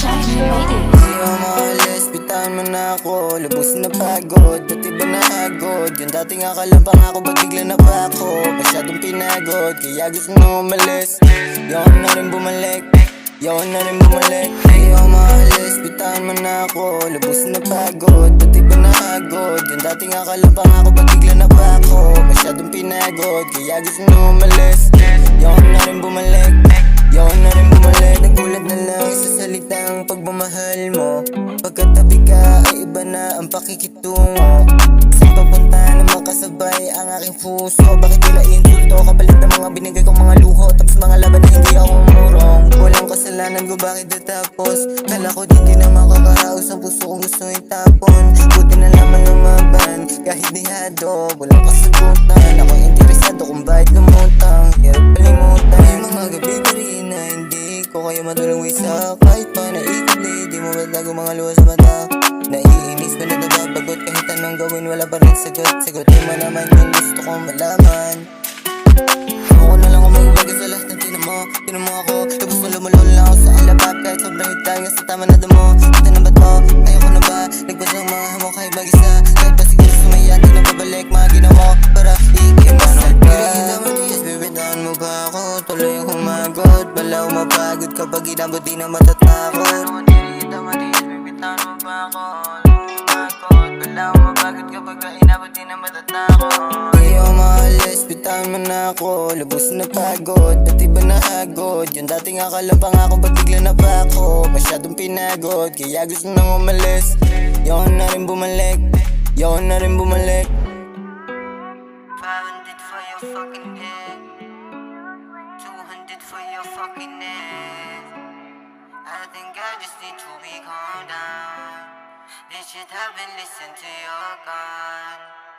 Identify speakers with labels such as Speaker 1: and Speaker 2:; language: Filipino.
Speaker 1: Di ako maalis, bitawan mo na ako. Lubos na pagod, dati ba nahagod? Yung dating akala pa nga ako, ba't bigla na pa ako? Masyadong pinagod, kaya gusto na umalis. Yaw na rin bumalik, yaw na rin bumalik. Di ako maalis, bitawan mo na ako. Lubos na pagod, dati ba nahagod? Yung dating akala pa nga ako, ba't bigla na pa ako? Masyadong pinagod, kaya gusto na umalis. Yaw na rin bumalik, yaw na rin bumalik. Nagulat na lang sa salitang pagmamahal mo. Pagkatabi ka ay iba na ang pakikitungo. Saan papunta na makasabay ang aking puso? Bakit nila insulto kapalit ng mga binigay kong mga luho? Tapos mga laban na hindi ako umurong. Walang kasalanan ko, bakit natapos? Kala ko di na makakaraos ang puso kong gusto itapon. Buti na lamang lumaban kahit dihado. Walang kasagutan, ako'y interesado kung bakit lumutang. Hirap palimutan may mga gabi pa rin na hindi ko kayo matulungin sa kahit pa naikabli. Di mo ba't mga luha sa mata? Naiinis ko na nababagot kahit anong gawin wala pa rin sagot. Sagutin mo naman yung gusto kong malaman. Ako na lang umagbaga sa lahat ng tinan mo. Tinan mo ako, lubos na lumulol lang ako sa alabab. Kahit sobrang hitay nga sa tama na damo. Ito na ba to? Ayoko na ba? Nagbasa ang mga hamok kahit mag-isa. Kahit pa siguro sumaya, di na babalik mga ginawa ko para ikimasal ka. Kita mo diyas, bibitaan mo ba ako? Tuloy ang humagot, bala umapagod kapag inabot di na matatakot. Kita mo diyas, bibitaan mo ba ako? Humagot, bala umapagod kapag inabot di na matatakot. Di ako maalis, bitawan mo na ako. Lubos na pagod, dati ba nahagod? Yung dating akala pa nga ako, ba't bigla na pa ako? Masyadong pinagod, kaya gusto nang umalis. Yaw na rin bumalik, yaw na rin bumalik. 500 for your fucking head, 200 for your fucking neck. I think I just need to be calm down. This shit happen, listen to your God.